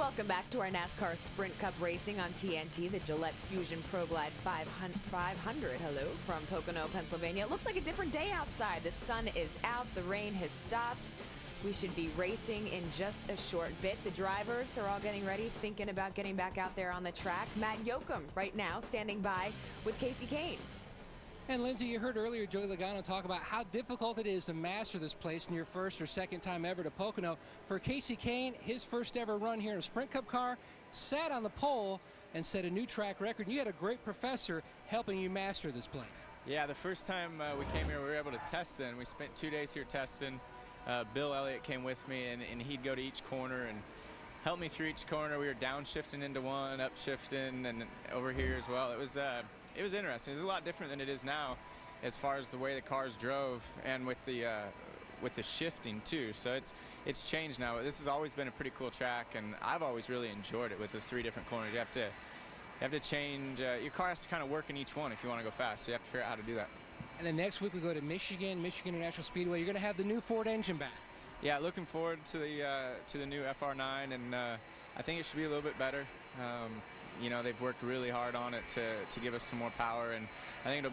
Welcome back to our NASCAR Sprint Cup racing on TNT, the Gillette Fusion ProGlide 500. Hello from Pocono, Pennsylvania. It looks like a different day outside. The sun is out. The rain has stopped. We should be racing in just a short bit. The drivers are all getting ready, thinking about getting back out there on the track. Matt Yoakum right now standing by with Casey Kane. And Lindsay, you heard earlier Joey Logano talk about how difficult it is to master this place in your first or second time ever to Pocono. For Casey Kane, his first ever run here in a Sprint Cup car, sat on the pole and set a new track record. And you had a great professor helping you master this place. Yeah, the first time we came here, we were able to test then. We spent 2 days here testing. Bill Elliott came with me, and he'd go to each corner and help me through each corner. We were downshifting into one, upshifting, and over here as well. It was interesting. It's a lot different than it is now as far as the way the cars drove and with the shifting too. So it's changed now. This has always been a pretty cool track, and I've always really enjoyed it with the 3 different corners. You have to change, your car has to kind of work in each one if you want to go fast. So you have to figure out how to do that. And then next week we go to Michigan International Speedway. You're going to have the new Ford engine back. Yeah, looking forward to the new FR9, and I think it should be a little bit better. You know, they've worked really hard on it to give us some more power, and I think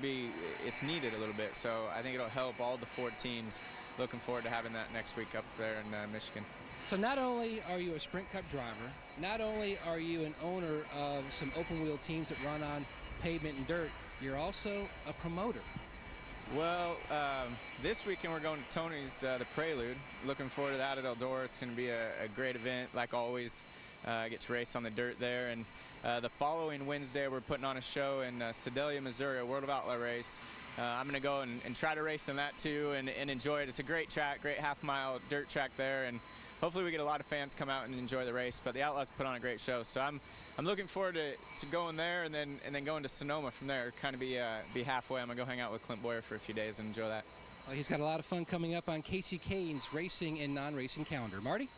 it's needed a little bit. So I think it'll help all the Ford teams. Looking forward to having that next week up there in Michigan. So not only are you a Sprint Cup driver, not only are you an owner of some open wheel teams that run on pavement and dirt, you're also a promoter. Well, this weekend we're going to Tony's, the Prelude. Looking forward to that at Eldora. It's going to be a great event, like always. I get to race on the dirt there. And the following Wednesday, we're putting on a show in Sedalia, Missouri, a World of Outlaw race. I'm going to go and try to race in that too and enjoy it. It's a great track, great half-mile dirt track there. And hopefully we get a lot of fans come out and enjoy the race. But the Outlaws put on a great show. So I'm looking forward to going there and then going to Sonoma from there. Kind of be halfway. I'm going to go hang out with Clint Boyer for a few days and enjoy that. Well, he's got a lot of fun coming up on Casey Kane's racing and non-racing calendar. Marty?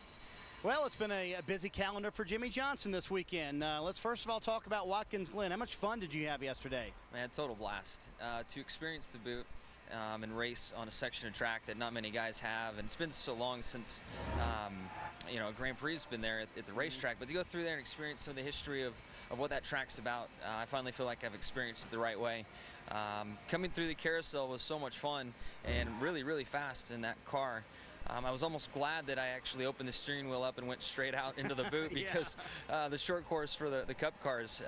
Well, it's been a busy calendar for Jimmy Johnson this weekend. Let's first of all talk about Watkins Glen. How much fun did you have yesterday? Man, total blast. To experience the boot and race on a section of track that not many guys have, and it's been so long since you know, Grand Prix has been there at the racetrack, but to go through there and experience some of the history of what that track's about, I finally feel like I've experienced it the right way. Coming through the carousel was so much fun and really, really fast in that car. I was almost glad that I actually opened the steering wheel up and went straight out into the boot because the short course for the Cup cars,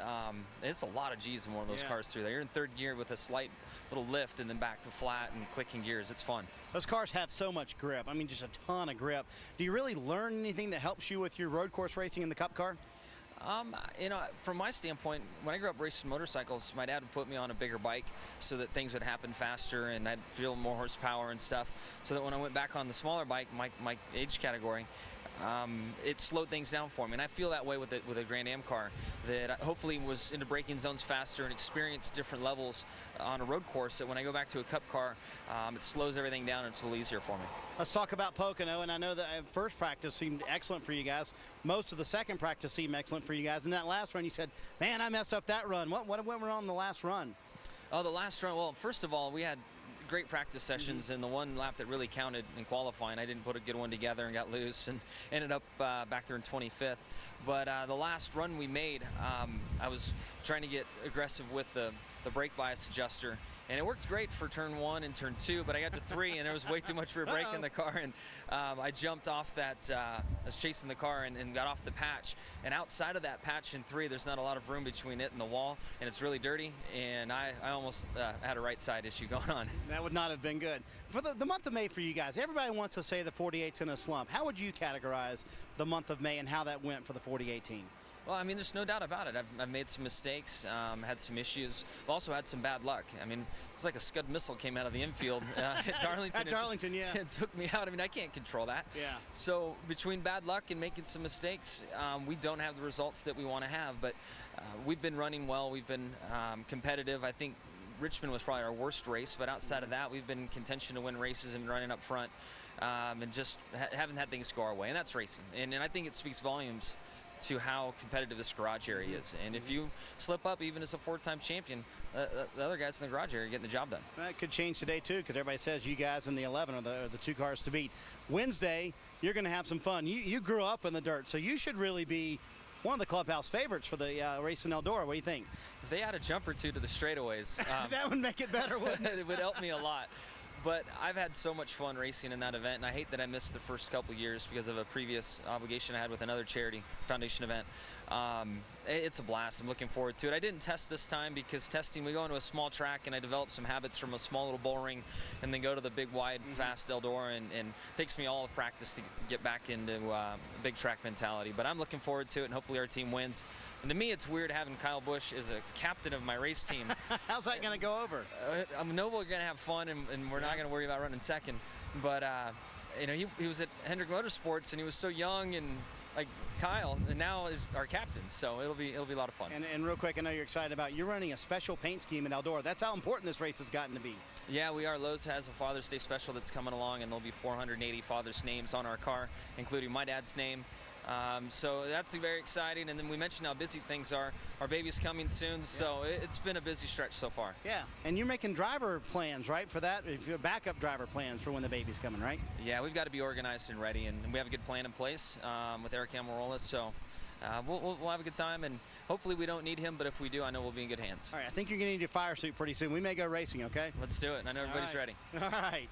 it's a lot of G's in one of those cars through there. You're in third gear with a slight little lift and then back to flat and clicking gears. It's fun. Those cars have so much grip. I mean, just a ton of grip. Do you really learn anything that helps you with your road course racing in the Cup car? You know, from my standpoint, when I grew up racing motorcycles, my dad would put me on a bigger bike so that things would happen faster and I'd feel more horsepower and stuff. So that when I went back on the smaller bike, my age category, it slowed things down for me. And I feel that way with a Grand Am car, that I hopefully was into braking zones faster and experienced different levels on a road course, that when I go back to a Cup car, it slows everything down and it's a little easier for me. Let's talk about Pocono, and I know that first practice seemed excellent for you guys. Most of the second practice seemed excellent for you guys. In that last run, you said, man, I messed up that run. What went wrong on the last run? Oh, the last run, well, first of all, we had great practice sessions, and the one lap that really counted in qualifying, I didn't put a good one together and got loose and ended up back there in 25th. But the last run we made, I was trying to get aggressive with the brake bias adjuster, and it worked great for turn 1 and turn 2, but I got to 3 and there was way too much for a brake in the car, and I jumped off that, I was chasing the car and got off the patch, and outside of that patch in 3, there's not a lot of room between it and the wall, and it's really dirty, and I almost had a right side issue going on. That would not have been good. For the month of May for you guys, everybody wants to say the 48's in a slump. How would you categorize the month of May and how that went for the 4018? Well, I mean, there's no doubt about it. I've made some mistakes, had some issues. I've also had some bad luck. I mean, it's like a Scud missile came out of the infield at Darlington. At Darlington, yeah. It took me out. I mean, I can't control that. Yeah. So between bad luck and making some mistakes, we don't have the results that we want to have. But we've been running well. We've been competitive. I think Richmond was probably our worst race, but outside of that, we've been in contention to win races and running up front, and just haven't had things go our way, and that's racing. And I think it speaks volumes to how competitive this garage area is. And if you slip up, even as a four-time champion, the other guys in the garage area are getting the job done. That could change today, too, because everybody says you guys in the 11 are the two cars to beat. Wednesday, you're going to have some fun. You grew up in the dirt, so you should really be one of the clubhouse favorites for the race in Eldora. What do you think? If they add a jump or two to the straightaways, that would make it better, wouldn't it? It would help me a lot. But I've had so much fun racing in that event, and I hate that I missed the first couple years because of a previous obligation I had with another charity foundation event. It's a blast. I'm looking forward to it. I didn't test this time because testing, we go into a small track, and I developed some habits from a small little bull ring and then go to the big, wide, fast Eldora, and it takes me all of practice to get back into big track mentality. But I'm looking forward to it, and hopefully our team wins. And to me, it's weird having Kyle Busch as a captain of my race team. How's that going to go over? I know we're going to have fun, and we're not going to worry about running second. But, you know, he was at Hendrick Motorsports, and he was so young and like Kyle, and now is our captain. So it'll be a lot of fun. And real quick, I know you're excited about, you're running a special paint scheme in Eldora. That's how important this race has gotten to be. Yeah, we are. Lowe's has a Father's Day special that's coming along, and there'll be 480 fathers' names on our car, including my dad's name. So that's very exciting. And then we mentioned how busy things are. Our baby's coming soon, so it's been a busy stretch so far. Yeah, and you're making driver plans, right, for that? If you're backup driver plans for when the baby's coming, right? Yeah, we've got to be organized and ready, and we have a good plan in place with Eric Amarola. So we'll have a good time, and hopefully we don't need him, but if we do, I know we'll be in good hands. All right, I think you're going to need your fire suit pretty soon. We may go racing, okay? Let's do it. I know everybody's ready. All right.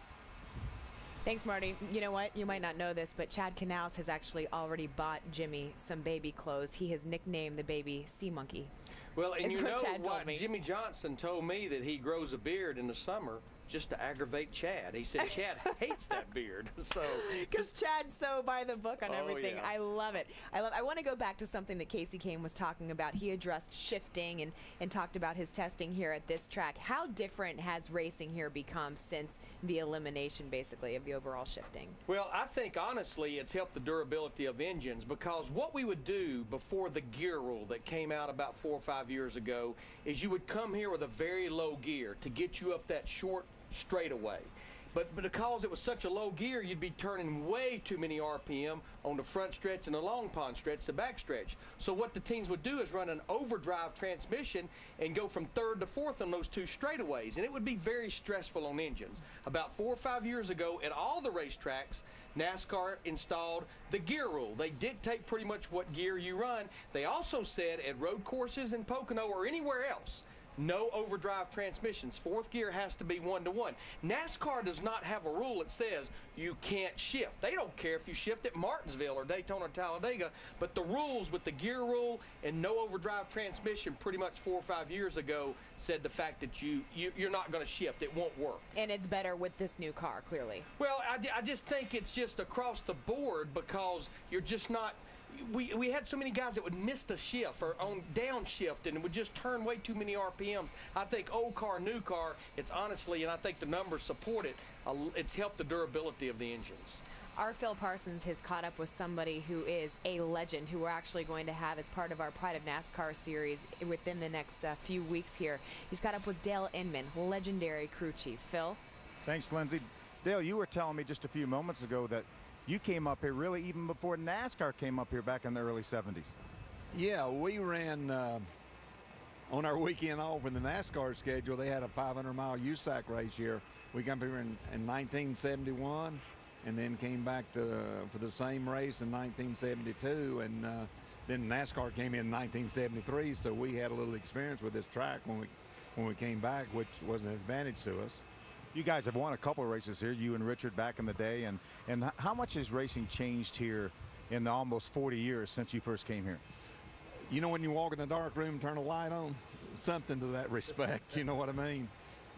Thanks, Marty. You know what? You might not know this, but Chad Knaus has actually already bought Jimmy some baby clothes. He has nicknamed the baby Sea Monkey. Well, and you know what? Me. Jimmy Johnson told me that he grows a beard in the summer just to aggravate Chad. He said Chad hates that beard. So because Chad's so by the book on everything. Yeah. I love it. I want to go back to something that Casey Kane was talking about. He addressed shifting and talked about his testing here at this track. How different has racing here become since the elimination, basically, of the overall shifting? Well, I think honestly it's helped the durability of engines, because what we would do before the gear rule that came out about 4 or 5 years ago is you would come here with a very low gear to get you up that short straightaway. But because it was such a low gear, you'd be turning way too many RPM on the front stretch and the long pond stretch, the back stretch. So what the teams would do is run an overdrive transmission and go from third to fourth on those two straightaways, and it would be very stressful on engines. About 4 or 5 years ago, at all the racetracks, NASCAR installed the gear rule. They dictate pretty much what gear you run. They also said at road courses in Pocono or anywhere else, no overdrive transmissions. Fourth gear has to be 1-to-1. NASCAR does not have a rule that says you can't shift. They don't care if you shift at Martinsville or Daytona or Talladega, but the rules with the gear rule and no overdrive transmission pretty much 4 or 5 years ago said the fact that you're not going to shift. It won't work. And it's better with this new car, clearly. Well, I just think it's just across the board, because you're just not. We had so many guys that would miss the shift or on downshift and would just turn way too many RPMs. I think old car, new car, it's honestly, and I think the numbers support it, it's helped the durability of the engines. Our Phil Parsons has caught up with somebody who is a legend, who we're actually going to have as part of our Pride of NASCAR series within the next few weeks here. He's caught up with Dale Inman, legendary crew chief. Phil? Thanks, Lindsay. Dale, you were telling me just a few moments ago that you came up here really even before NASCAR came up here back in the early 70s. Yeah, we ran on our weekend off in the NASCAR schedule. They had a 500-mile USAC race here. We came here in 1971 and then came back for the same race in 1972. And then NASCAR came in 1973, so we had a little experience with this track when we came back, which was an advantage to us. You guys have won a couple of races here, you and Richard, back in the day. And how much has racing changed here in the almost 40 years since you first came here? You know, when you walk in a dark room and turn a light on, something to that respect, you know what I mean?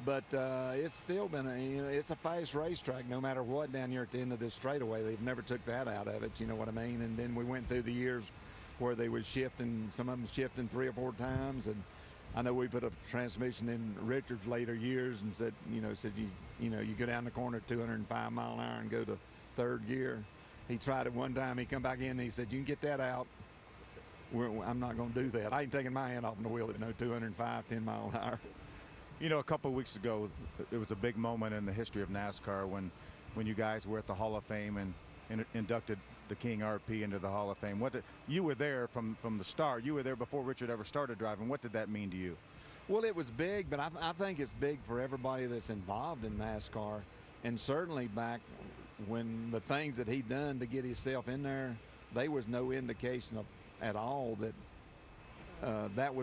But it's still been it's a fast racetrack no matter what down here at the end of this straightaway. They've never took that out of it, you know what I mean? And then we went through the years where they was shifting, some of them shifting 3 or 4 times. And I know we put a transmission in Richard's later years and said you go down the corner at 205 mile an hour and go to third gear. He tried it one time. He come back in and he said, you can get that out. I'm not going to do that. I ain't taking my hand off the wheel at no 205, 10 mile an hour. You know, a couple of weeks ago, it was a big moment in the history of NASCAR when you guys were at the Hall of Fame and inducted the King RP into the Hall of Fame. You were there from the start. You were there before Richard ever started driving. What did that mean to you? Well, it was big, but I think it's big for everybody that's involved in NASCAR, and certainly back when the things that he done to get himself in there, there was no indication at all that that would